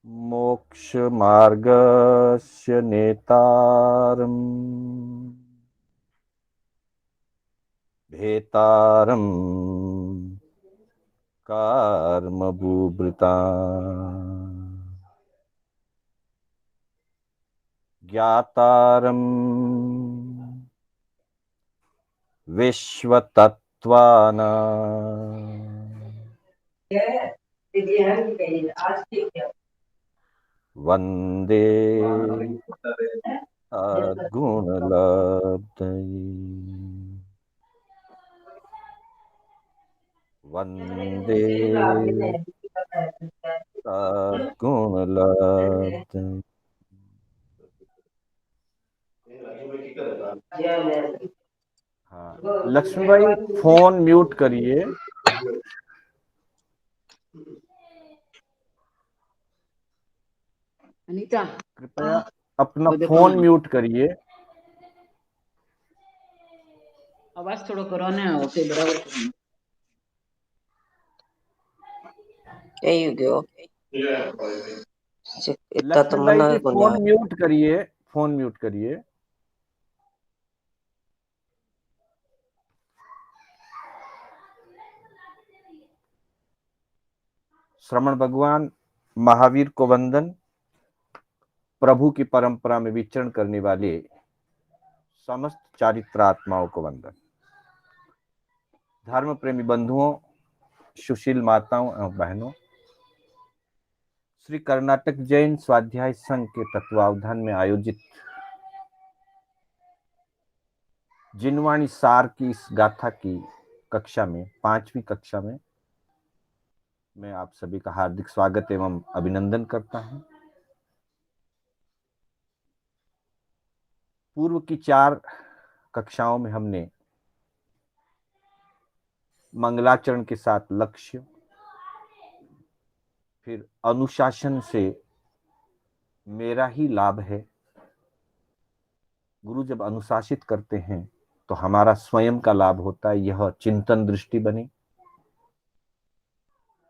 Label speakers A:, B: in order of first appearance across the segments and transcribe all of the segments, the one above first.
A: मोक्ष मार्गस्य नेतारम् भेतारम् कर्मभूभृता ज्ञातारम् विश्वतत्त्वानाम् वन्दे सद्गुणलब्धये वन्दे सद्गुणलब्धये। हाँ, लक्ष्मी भाई फोन म्यूट करिए।
B: अनीता
A: कृपया अपना
B: वो देखो
A: फोन
B: ना,
A: म्यूट करिए।
B: आवाज थोड़ा करो ना, ओके बराबर करो।
C: यही हो गयो इतना तो
A: लक्ष्मी भाई
C: मना
A: जी
C: को नहीं
A: फोन म्यूट करिए, फोन म्यूट करिए। श्रमण भगवान महावीर को वंदन। प्रभु की परंपरा में विचरण करने वाले समस्त चारित्रात्माओं को वंदन। धर्म प्रेमी बंधुओं, सुशील माताओं एवं बहनों, श्री कर्नाटक जैन स्वाध्याय संघ के तत्वावधान में आयोजित जिनवाणी सार की इस गाथा की कक्षा में, 5वीं कक्षा में मैं आप सभी का हार्दिक स्वागत एवं अभिनंदन करता हूं। पूर्व की 4 कक्षाओं में हमने मंगलाचरण के साथ लक्ष्य, फिर अनुशासन से मेरा ही लाभ है, गुरु जब अनुशासित करते हैं तो हमारा स्वयं का लाभ होता है, यह चिंतन दृष्टि बनी।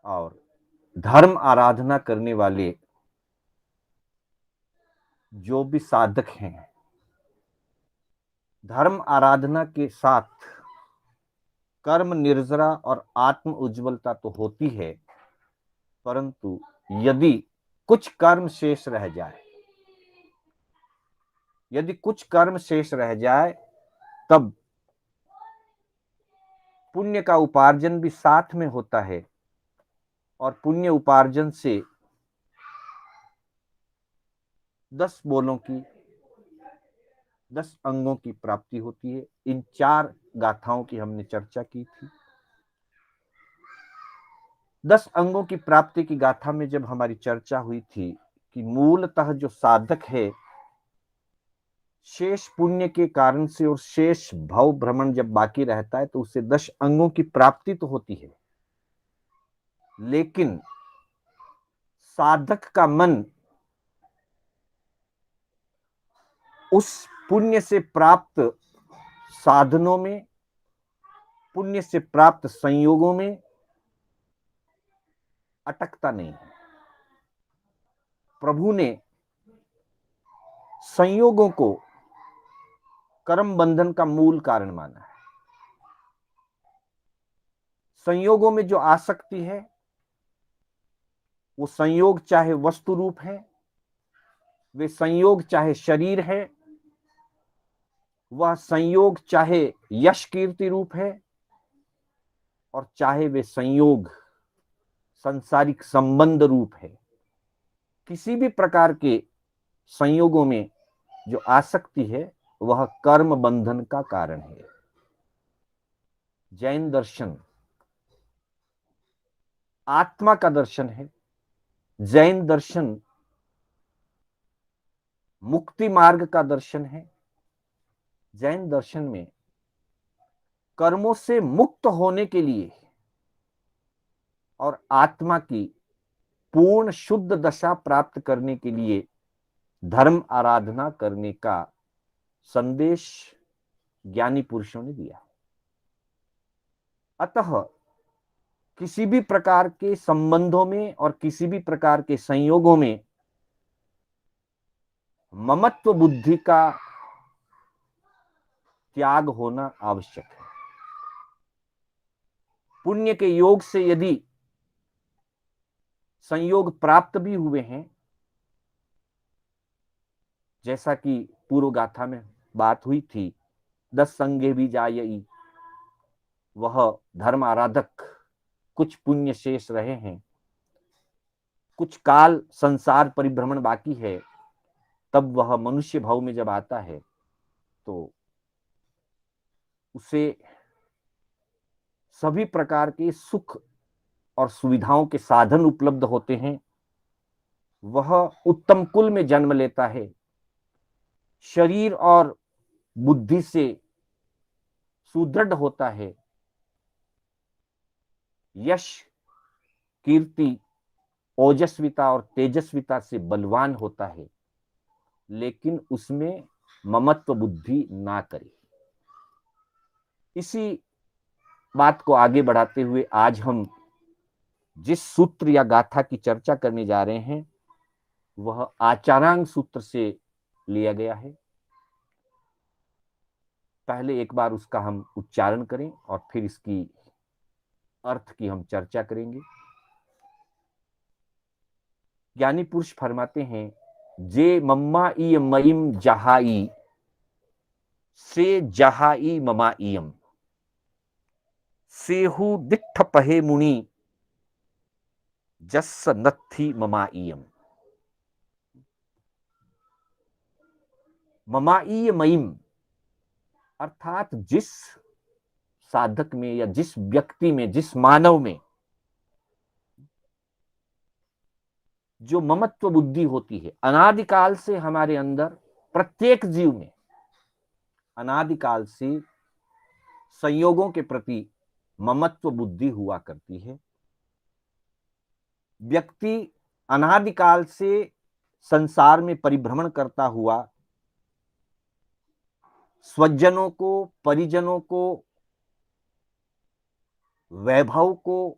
A: और धर्म आराधना करने वाले जो भी साधक हैं, धर्म आराधना के साथ कर्म निर्जरा और आत्म उज्ज्वलता तो होती है, परंतु यदि कुछ कर्म शेष रह जाए, यदि कुछ कर्म शेष रह जाए, तब पुण्य का उपार्जन भी साथ में होता है और पुण्य उपार्जन से 10 बोलों की, 10 अंगों की प्राप्ति होती है। इन 4 गाथाओं की हमने चर्चा की थी। 10 अंगों की प्राप्ति की गाथा में जब हमारी चर्चा हुई थी कि मूलतः जो साधक है, शेष पुण्य के कारण से और शेष भव भ्रमण जब बाकी रहता है तो उससे 10 अंगों की प्राप्ति तो होती है, लेकिन साधक का मन उस पुण्य से प्राप्त साधनों में, पुण्य से प्राप्त संयोगों में अटकता नहीं है। प्रभु ने संयोगों को कर्म बंधन का मूल कारण माना है। संयोगों में जो आसक्ति है, वो संयोग चाहे वस्तु रूप है, वे संयोग चाहे शरीर है, वह संयोग चाहे यश कीर्ति रूप है, और चाहे वे संयोग सांसारिक संबंध रूप है। किसी भी प्रकार के संयोगों में जो आसक्ति है, वह कर्म बंधन का कारण है। जैन दर्शन आत्मा का दर्शन है। जैन दर्शन मुक्ति मार्ग का दर्शन है। जैन दर्शन में कर्मों से मुक्त होने के लिए और आत्मा की पूर्ण शुद्ध दशा प्राप्त करने के लिए धर्म आराधना करने का संदेश ज्ञानी पुरुषों ने दिया। अतः किसी भी प्रकार के संबंधों में और किसी भी प्रकार के संयोगों में ममत्व बुद्धि का त्याग होना आवश्यक है। पुण्य के योग से यदि संयोग प्राप्त भी हुए हैं, जैसा कि पूर्व गाथा में बात हुई थी, 10 संगे भी जायई, वह धर्म आराधक, कुछ पुण्य शेष रहे हैं, कुछ काल संसार परिभ्रमण बाकी है, तब वह मनुष्य भाव में जब आता है तो उसे सभी प्रकार के सुख और सुविधाओं के साधन उपलब्ध होते हैं। वह उत्तम कुल में जन्म लेता है, शरीर और बुद्धि से सुदृढ़ होता है, यश, कीर्ति, ओजस्विता और तेजस्विता से बलवान होता है, लेकिन उसमें ममत्व बुद्धि ना करे। इसी बात को आगे बढ़ाते हुए आज हम जिस सूत्र या गाथा की चर्चा करने जा रहे हैं वह आचारांग सूत्र से लिया गया है। पहले एक बार उसका हम उच्चारण करें और फिर इसकी अर्थ की हम चर्चा करेंगे। ज्ञानी पुरुष फरमाते हैं, जे मम्मा ई मईम जहाई से जहाई ममा इयम, सेहु दिट्ठ पहे मुनि जस्स नत्थी ममा इयम। ममाईय मईम अर्थात जिस साधक में या जिस व्यक्ति में, जिस मानव में जो ममत्व बुद्धि होती है, अनादिकाल से हमारे अंदर प्रत्येक जीव में अनादिकाल से संयोगों के प्रति ममत्व बुद्धि हुआ करती है। व्यक्ति अनादिकाल से संसार में परिभ्रमण करता हुआ स्वजनों को, परिजनों को, वैभव को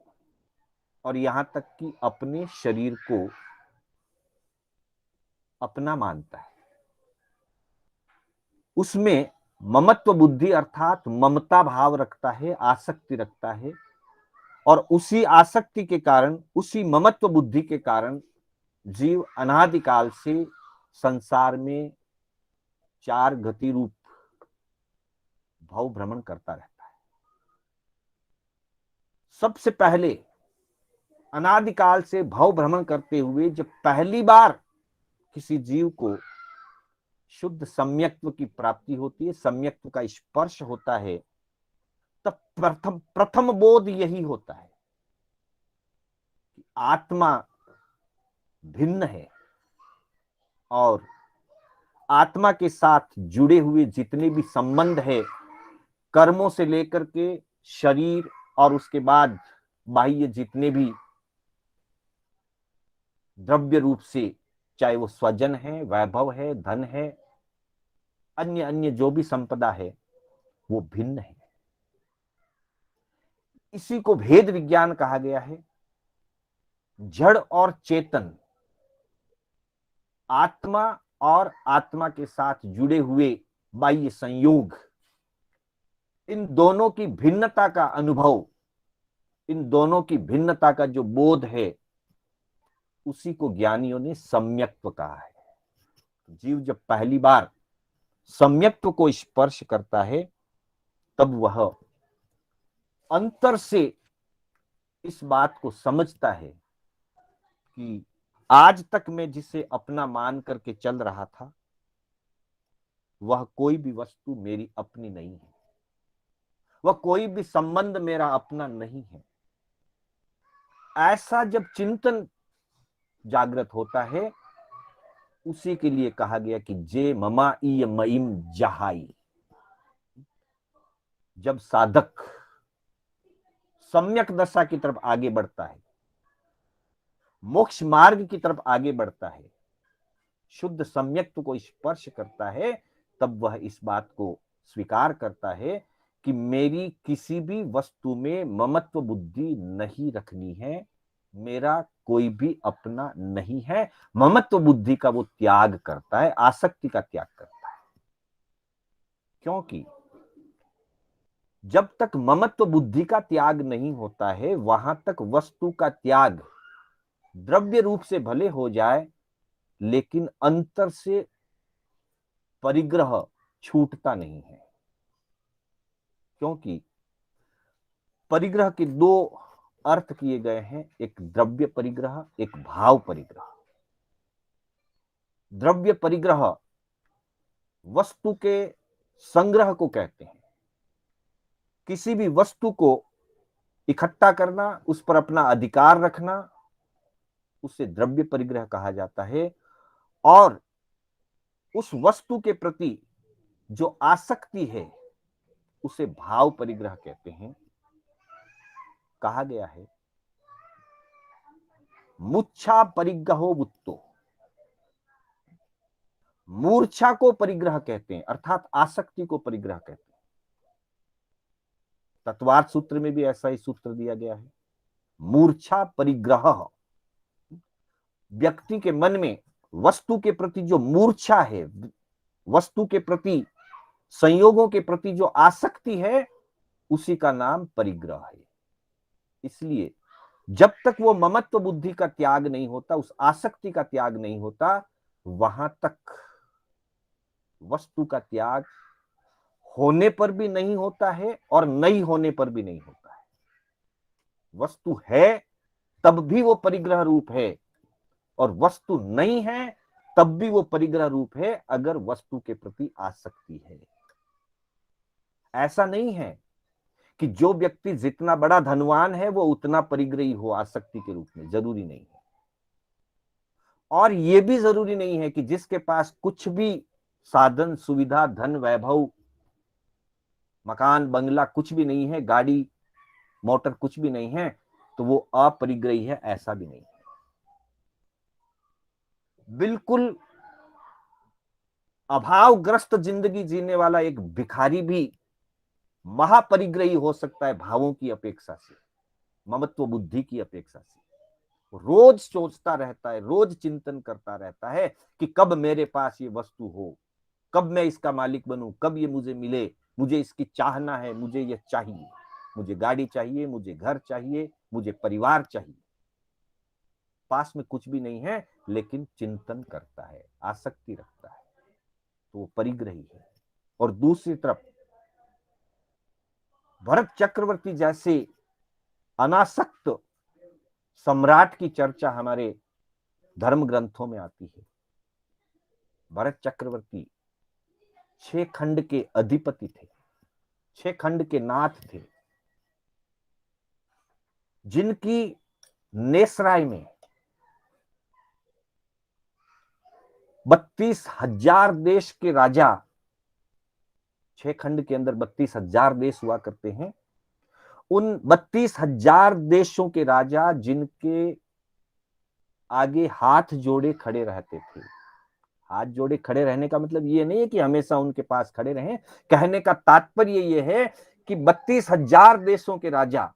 A: और यहां तक कि अपने शरीर को अपना मानता है। उसमें ममत्व बुद्धि अर्थात ममता भाव रखता है, आसक्ति रखता है, और उसी आसक्ति के कारण, उसी ममत्व बुद्धि के कारण जीव अनादिकाल से संसार में 4 गति रूप भव भ्रमण करता रहता है। सबसे पहले अनादिकाल से भव भ्रमण करते हुए जब पहली बार किसी जीव को शुद्ध सम्यक्त्व की प्राप्ति होती है, सम्यक्त्व का स्पर्श होता है, तब प्रथम बोध यही होता है कि आत्मा भिन्न है और आत्मा के साथ जुड़े हुए जितने भी संबंध है, कर्मों से लेकर के शरीर और उसके बाद बाह्य जितने भी द्रव्य रूप से, चाहे वो स्वजन है, वैभव है, धन है, अन्य अन्य जो भी संपदा है, वो भिन्न है। इसी को भेद विज्ञान कहा गया है। जड़ और चेतन, आत्मा और आत्मा के साथ जुड़े हुए बाह्य संयोग, इन दोनों की भिन्नता का अनुभव, इन दोनों की भिन्नता का जो बोध है, उसी को ज्ञानियों ने सम्यक्त्व कहा है। जीव जब पहली बार सम्यक्त्व को स्पर्श करता है, तब वह अंतर से इस बात को समझता है कि आज तक मैं जिसे अपना मान करके चल रहा था, वह कोई भी वस्तु मेरी अपनी नहीं है, वह कोई भी संबंध मेरा अपना नहीं है। ऐसा जब चिंतन जागृत होता है, उसी के लिए कहा गया कि जे ममा ई मईम जहाई। जब साधक सम्यक दशा की तरफ आगे बढ़ता है, मोक्ष मार्ग की तरफ आगे बढ़ता है, शुद्ध सम्यक्त्व को स्पर्श करता है, तब वह इस बात को स्वीकार करता है कि मेरी किसी भी वस्तु में ममत्व बुद्धि नहीं रखनी है, मेरा कोई भी अपना नहीं है। ममत्व बुद्धि का वो त्याग करता है, आसक्ति का त्याग करता है। क्योंकि जब तक ममत्व बुद्धि का त्याग नहीं होता है, वहां तक वस्तु का त्याग द्रव्य रूप से भले हो जाए, लेकिन अंतर से परिग्रह छूटता नहीं है। क्योंकि परिग्रह के दो अर्थ किए गए हैं, एक द्रव्य परिग्रह, एक भाव परिग्रह। द्रव्य परिग्रह वस्तु के संग्रह को कहते हैं। किसी भी वस्तु को इकट्ठा करना, उस पर अपना अधिकार रखना, उसे द्रव्य परिग्रह कहा जाता है। और उस वस्तु के प्रति जो आसक्ति है, उसे भाव परिग्रह कहते हैं। कहा गया है, मुच्छा परिग्रहो वुत्तो, मूर्छा को परिग्रह कहते हैं, अर्थात आसक्ति को परिग्रह कहते हैं। तत्वार्थ सूत्र में भी ऐसा ही सूत्र दिया गया है। मूर्छा परिग्रह, व्यक्ति के मन में वस्तु के प्रति जो मूर्छा है, वस्तु के प्रति, संयोगों के प्रति जो आसक्ति है, उसी का नाम परिग्रह है। इसलिए जब तक वो ममत्व बुद्धि का त्याग नहीं होता, उस आसक्ति का त्याग नहीं होता, वहां तक वस्तु का त्याग होने पर भी नहीं होता है और नहीं होने पर भी नहीं होता है। वस्तु है तब भी वो परिग्रह रूप है, और वस्तु नहीं है तब भी वो परिग्रह रूप है, अगर वस्तु के प्रति आसक्ति है। ऐसा नहीं है कि जो व्यक्ति जितना बड़ा धनवान है वो उतना परिग्रही हो आसक्ति के रूप में, जरूरी नहीं है। और ये भी जरूरी नहीं है कि जिसके पास कुछ भी साधन, सुविधा, धन, वैभव, मकान, बंगला कुछ भी नहीं है, गाड़ी मोटर कुछ भी नहीं है, तो वो अपरिग्रही है, ऐसा भी नहीं है। बिल्कुल अभावग्रस्त जिंदगी जीने वाला एक भिखारी भी महापरिग्रही हो सकता है, भावों की अपेक्षा से, ममत्व बुद्धि की अपेक्षा से। रोज सोचता रहता है, रोज चिंतन करता रहता है कि कब मेरे पास ये वस्तु हो, कब मैं इसका मालिक बनूं, कब ये मुझे मिले, मुझे इसकी चाहना है, मुझे ये चाहिए, मुझे गाड़ी चाहिए, मुझे घर चाहिए, मुझे परिवार चाहिए। पास में कुछ भी नहीं है, लेकिन चिंतन करता है, आसक्ति रखता है, तो वो परिग्रही है। और दूसरी तरफ भरत चक्रवर्ती जैसे अनासक्त सम्राट की चर्चा हमारे धर्म ग्रंथों में आती है। भरत चक्रवर्ती 6 खंड के अधिपति थे, 6 खंड के नाथ थे, जिनकी नेसराय में 32,000 देश के राजा, 6 खंड के अंदर 32,000 देश हुआ करते हैं। उन 32,000 देशों के राजा जिनके आगे हाथ जोड़े खड़े रहते थे। हाथ जोड़े खड़े रहने का मतलब ये नहीं है कि हमेशा उनके पास खड़े रहें। कहने का तात्पर्य ये है कि 32,000 देशों के राजा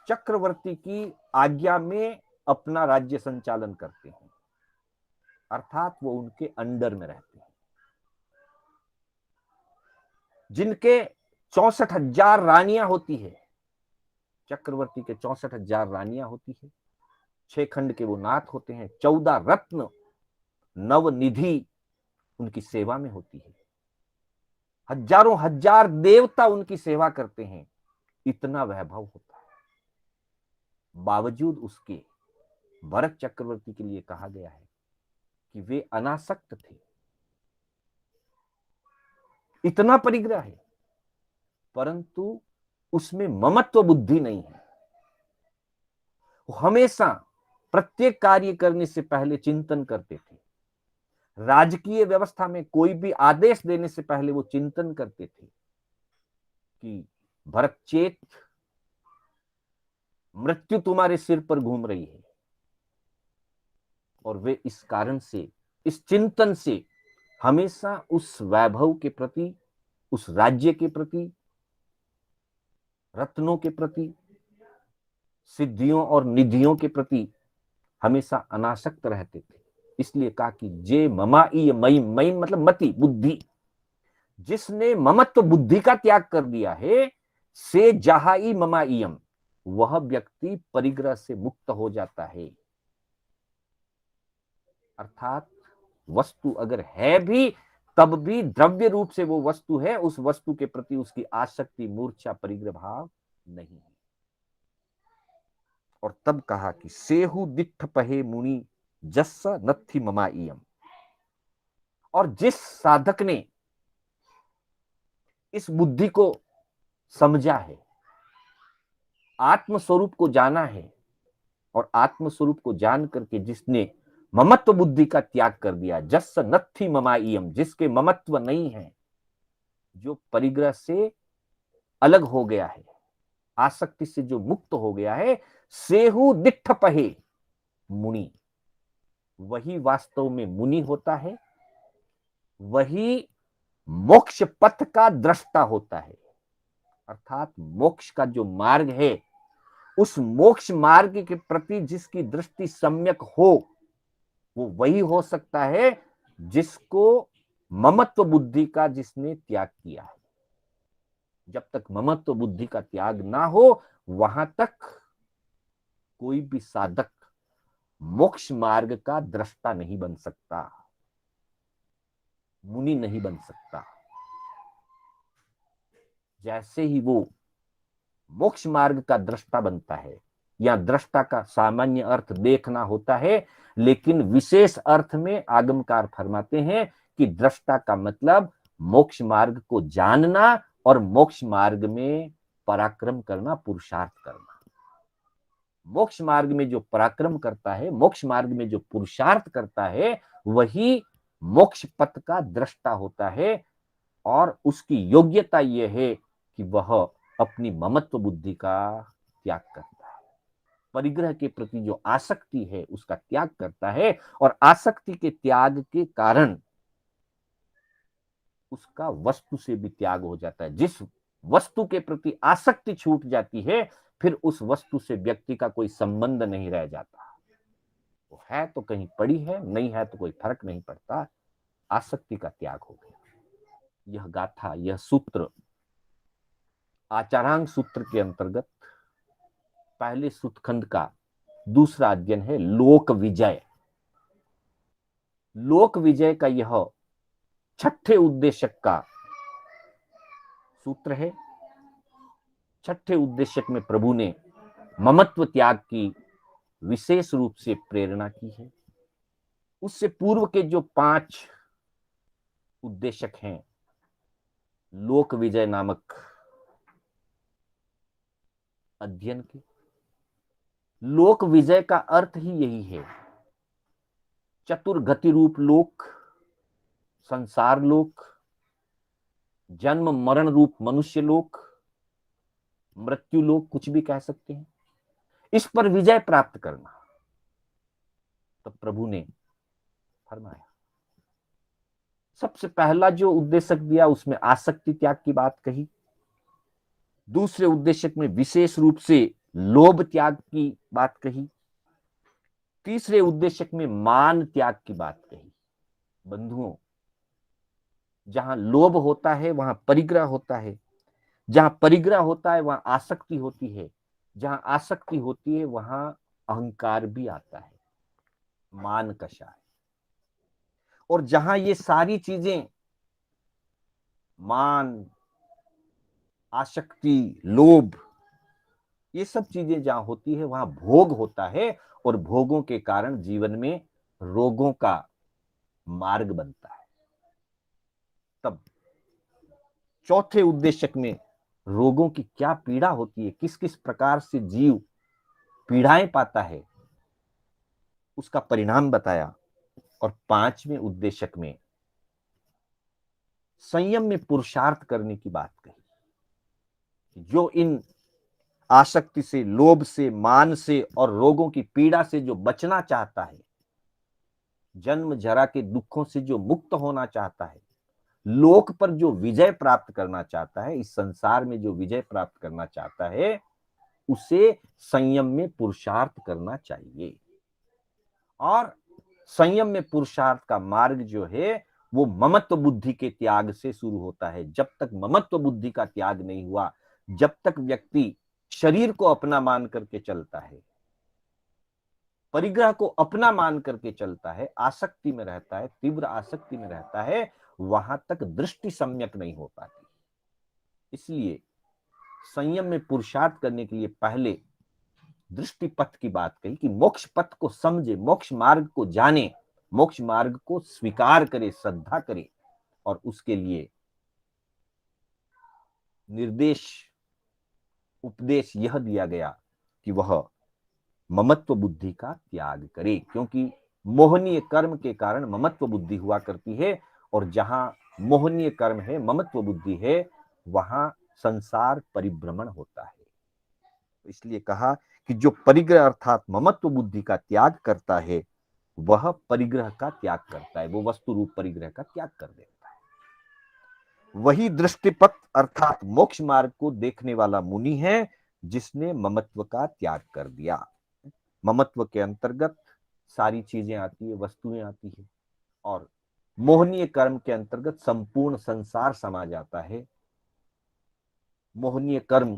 A: चक्रवर्ती की आज्ञा में अपना राज्य संचालन करते हैं, अर्थात वो उनके अंडर में रहते हैं। जिनके 64,000 रानियां होती है, चक्रवर्ती के 64,000 रानियां होती है। 6 खंड के वो नाथ होते हैं। 14 रत्न नवनिधि उनकी सेवा में होती है। हजारों हजार देवता उनकी सेवा करते हैं। इतना वैभव होता है, बावजूद उसके भरत चक्रवर्ती के लिए कहा गया है कि वे अनासक्त थे। इतना परिग्रह है, परंतु उसमें ममत्व बुद्धि नहीं है। वो हमेशा प्रत्येक कार्य करने से पहले चिंतन करते थे। राजकीय व्यवस्था में कोई भी आदेश देने से पहले वो चिंतन करते थे कि भरतचेत, मृत्यु तुम्हारे सिर पर घूम रही है। और वे इस कारण से, इस चिंतन से हमेशा उस वैभव के प्रति, उस राज्य के प्रति, रत्नों के प्रति, सिद्धियों और निधियों के प्रति हमेशा अनासक्त रहते थे। इसलिए कहा कि जे ममाई मई, मई मतलब मति, बुद्धि, जिसने ममत्व बुद्धि का त्याग कर दिया है, से जहाई ममाइयम, वह व्यक्ति परिग्रह से मुक्त हो जाता है। अर्थात वस्तु अगर है भी, तब भी द्रव्य रूप से वो वस्तु है, उस वस्तु के प्रति उसकी आसक्ति, मूर्छा, परिग्रह भाव नहीं है। और तब कहा कि सेहु दिट्ठ पहे मुनि जस्स नत्थि ममाइयम। और जिस साधक ने इस बुद्धि को समझा है, आत्मस्वरूप को जाना है, और आत्मस्वरूप को जान करके जिसने ममत्व बुद्धि का त्याग कर दिया, जस्स नत्थि ममाइयम, जिसके ममत्व नहीं है, जो परिग्रह से अलग हो गया है, आसक्ति से जो मुक्त हो गया है, सेहु दिट्ठ पहे मुनि, वही वास्तव में मुनि होता है, वही मोक्ष पथ का दृष्टा होता है। अर्थात मोक्ष का जो मार्ग है, उस मोक्ष मार्ग के प्रति जिसकी दृष्टि सम्यक हो, वो वही हो सकता है जिसको ममत्व बुद्धि का जिसने त्याग किया है। जब तक ममत्व बुद्धि का त्याग ना हो, वहां तक कोई भी साधक मोक्ष मार्ग का दृष्टा नहीं बन सकता, मुनि नहीं बन सकता। जैसे ही वो मोक्ष मार्ग का दृष्टा बनता है, या दृष्टा का सामान्य अर्थ देखना होता है, लेकिन विशेष अर्थ में आगमकार फरमाते हैं कि दृष्टा का मतलब मोक्ष मार्ग को जानना और मोक्ष मार्ग में पराक्रम करना, पुरुषार्थ करना। मोक्ष मार्ग में जो पराक्रम करता है, मोक्ष मार्ग में जो पुरुषार्थ करता है, वही मोक्ष पथ का दृष्टा होता है। और उसकी योग्यता यह है कि वह अपनी ममत्व बुद्धि का त्याग करता है, परिग्रह के प्रति जो आसक्ति है उसका त्याग करता है, और आसक्ति के त्याग के कारण उसका वस्तु से भी त्याग हो जाता है। जिस वस्तु के प्रति आसक्ति छूट जाती है, फिर उस वस्तु से व्यक्ति का कोई संबंध नहीं रह जाता। वो है तो कहीं पड़ी है, नहीं है तो कोई फर्क नहीं पड़ता, आसक्ति का त्याग हो गया। यह गाथा, यह सूत्र आचारांग सूत्र के अंतर्गत पहले सूतखंड का दूसरा अध्ययन है, लोक विजय। लोक विजय का यह छठे उद्देश्यक का सूत्र है। छठे उद्देश्यक में प्रभु ने ममत्व त्याग की विशेष रूप से प्रेरणा की है। उससे पूर्व के जो 5 उद्देश्यक हैं, लोक विजय नामक अध्ययन के, लोक विजय का अर्थ ही यही है, चतुर्गति रूप लोक, संसार लोक, जन्म मरण रूप मनुष्य लोक, मृत्यु लोक, कुछ भी कह सकते हैं, इस पर विजय प्राप्त करना। तब प्रभु ने फरमाया, सबसे पहला जो उद्देश्य दिया उसमें आसक्ति त्याग की बात कही। दूसरे उद्देश्य में विशेष रूप से लोभ त्याग की बात कही। तीसरे उद्देश्य में मान त्याग की बात कही। बंधुओं, जहां लोभ होता है वहां परिग्रह होता है, जहां परिग्रह होता है वहां आसक्ति होती है, जहां आसक्ति होती है वहां अहंकार भी आता है, मान कषा है। और जहां ये सारी चीजें, मान, आसक्ति, लोभ, ये सब चीजें जहां होती है वहां भोग होता है, और भोगों के कारण जीवन में रोगों का मार्ग बनता है। तब चौथे उद्देश्यक में रोगों की क्या पीड़ा होती है, किस किस प्रकार से जीव पीड़ाएं पाता है, उसका परिणाम बताया। और 5वें उद्देश्यक में संयम में पुरुषार्थ करने की बात कही। जो इन आसक्ति से, लोभ से, मान से और रोगों की पीड़ा से जो बचना चाहता है, जन्म जरा के दुखों से जो मुक्त होना चाहता है, लोक पर जो विजय प्राप्त करना चाहता है, इस संसार में जो विजय प्राप्त करना चाहता है, उसे संयम में पुरुषार्थ करना चाहिए। और संयम में पुरुषार्थ का मार्ग जो है वो ममत्व बुद्धि के त्याग से शुरू होता है। जब तक ममत्व बुद्धि का त्याग नहीं हुआ, जब तक व्यक्ति शरीर को अपना मान करके चलता है, परिग्रह को अपना मान करके चलता है, आसक्ति में रहता है, तीव्र आसक्ति में रहता है, वहां तक दृष्टि सम्यक नहीं हो पाती। इसलिए संयम में पुरुषार्थ करने के लिए पहले दृष्टि पथ की बात कही कि मोक्ष पथ को समझे, मोक्ष मार्ग को जाने, मोक्ष मार्ग को स्वीकार करे, श्रद्धा करे, और उसके लिए निर्देश उपदेश यह दिया गया कि वह ममत्व बुद्धि का त्याग करे, क्योंकि मोहनीय कर्म के कारण ममत्व बुद्धि हुआ करती है, और जहां मोहनीय कर्म है, ममत्व बुद्धि है, वहां संसार परिभ्रमण होता है। इसलिए कहा कि जो परिग्रह अर्थात ममत्व बुद्धि का त्याग करता है, वह परिग्रह का त्याग करता है, वो वस्तु रूप परिग्रह का त्याग कर देता है। वही दृष्टिपथ अर्थात मोक्ष मार्ग को देखने वाला मुनि है, जिसने ममत्व का त्याग कर दिया। ममत्व के अंतर्गत सारी चीजें आती है, वस्तुएं आती है, और मोहनीय कर्म के अंतर्गत संपूर्ण संसार समा जाता है। मोहनीय कर्म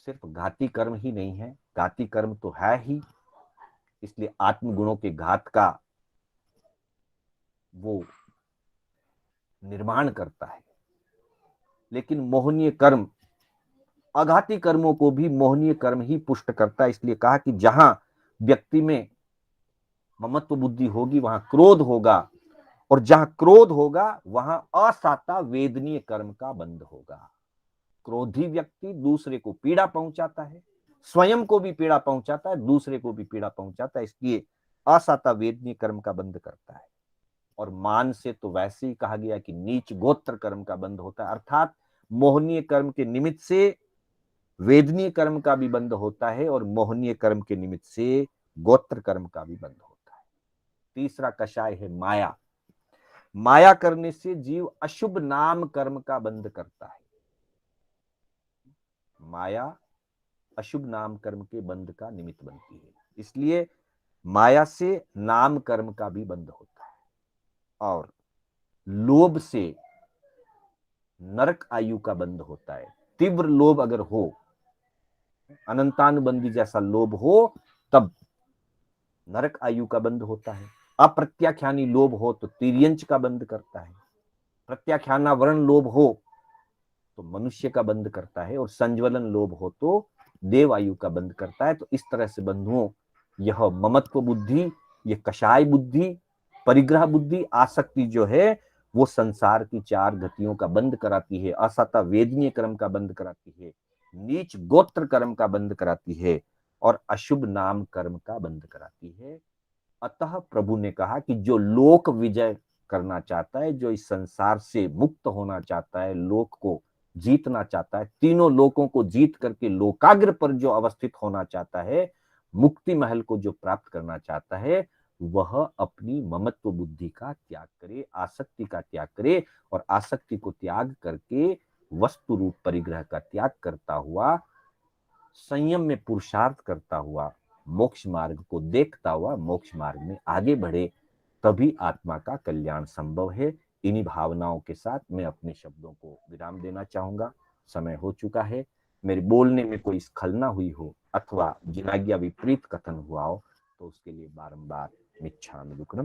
A: सिर्फ घाती कर्म ही नहीं है, घाती कर्म तो है ही, इसलिए आत्मगुणों के घात का वो निर्माण करता है। लेकिन मोहनीय कर्म अघाती कर्मों को भी मोहनीय कर्म ही पुष्ट करता है। इसलिए कहा कि जहां व्यक्ति में ममत्व बुद्धि होगी वहां क्रोध होगा, और जहां क्रोध होगा वहां असाता वेदनीय कर्म का बंध होगा। क्रोधी व्यक्ति दूसरे को पीड़ा पहुंचाता है, स्वयं को भी पीड़ा पहुंचाता है, दूसरे को भी पीड़ा पहुंचाता है, इसलिए असाता वेदनीय कर्म का बंध करता है। और मान से तो वैसे ही कहा गया कि नीच गोत्र कर्म का बंध होता है, अर्थात मोहनीय कर्म के निमित्त से वेदनीय कर्म का भी बंध होता है, और मोहनीय कर्म के निमित्त से गोत्र कर्म का भी बंध होता है। तीसरा कषाय है माया। माया करने से जीव अशुभ नाम कर्म का बंध करता है। माया अशुभ नाम कर्म के बंध का निमित्त बनती है, इसलिए माया से नाम कर्म का भी बंध होता है। और लोभ से नरक आयु का बंध होता है। तीव्र लोभ अगर हो, अनंतानुबंधी जैसा लोभ हो, तब नरक आयु का बंध होता है। अप्रत्याख्यानी लोभ हो तो तिर्यंच का बंध करता है। प्रत्याख्याना वर्ण लोभ हो तो मनुष्य का बंध करता है, और संज्वलन लोभ हो तो देव आयु का बंध करता है। तो इस तरह से बंधुओं, यह ममत्व बुद्धि, यह कषाय बुद्धि, परिग्रह बुद्धि, आसक्ति जो है वो संसार की चार गतियों का बंध कराती है। असता वेदनीय कर्म का बंध कराती है, नीच गोत्र कर्म का बंध कराती है, और अशुभ नाम कर्म का बंध कराती है। अतः प्रभु ने कहा कि जो लोक विजय करना चाहता है, जो इस संसार से मुक्त होना चाहता है, लोक को जीतना चाहता है, तीनों लोकों को जीत करके लोकाग्र पर जो अवस्थित होना चाहता है, मुक्ति महल को जो प्राप्त करना चाहता है, वह अपनी ममत्व बुद्धि का त्याग करे, आसक्ति का त्याग करे, और आसक्ति को त्याग करके वस्तु रूप परिग्रह का त्याग करता हुआ, संयम में पुरुषार्थ करता हुआ, मोक्ष मार्ग को देखता हुआ मोक्ष मार्ग में आगे बढ़े, तभी आत्मा का कल्याण संभव है। इन्हीं भावनाओं के साथ मैं अपने शब्दों को विराम देना चाहूंगा। समय हो चुका है। मेरे बोलने में कोई स्खलना हुई हो अथवा जिनाज्ञा विपरीत कथन हुआ हो तो उसके लिए बारंबार मिच्छामि दुक्कडम्।